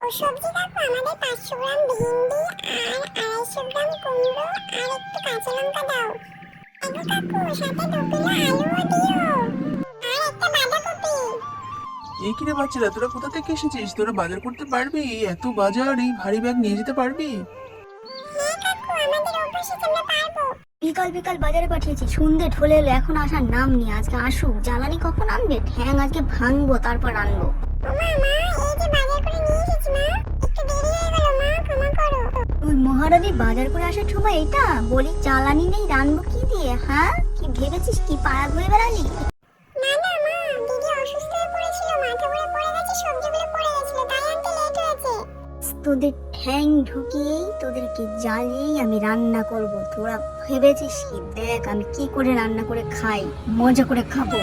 ও সবজি কাকু, আমাদের 500 গ্রাম ভেন্ডি আর 250 গ্রাম কুমড়ো আর একটু কাঁচা লঙ্কা দাও। এগো কাকু, সাথে 2 কিলো আলুও দিও আর একটা বাঁধাকপি। এই কিরে বাচ্চারা, তোরা কোথা থেকে এসেছিস? তোরা বাজার করতে পারবি? এত বাজার এই ভারী ব্যাগ নিয়ে যেতে পারবি? হ্যাঁ কাকু, আমাদের অভ্যাস আছে, আমরা পারবো। বিকাল বিকাল বাজারে পাঠিয়েছি, সন্ধ্যে ঢলে এলো, এখন আসার নাম নেই। আজকে আসুক, জ্বালানি কখন আনবে? ঠ্যাং আজকে ভাঙবো, তারপর আনবো। ওমা মা, এই যে বাজার করে নিয়ে এসেছি মা, একটু দেরি হয়ে গেল মা, ক্ষমা করো। তুই মহারানী বাজার করে আসার সময় এটা বলি জ্বালানি নেই, রানবো কি দিয়ে? হ্যাঁ, কি ভেবেছিস কি পাড়া ঘুরে বেড়ালি? না না মা, দিদি অসুস্থ হয়ে পড়েছিল, মাথা ঘুরে পড়ে গেছে, সবজিগুলো পড়ে গেছিল, তাই আনতে লেট হয়েছে। তোদের ঠ্যাং ঢুকিয়েই তোদেরকে জ্বালিয়েই আমি রান্না করব। তোরা ভেবেছিস কি? দেখ আমি কি করে রান্না করে খাই, মজা করে খাবো।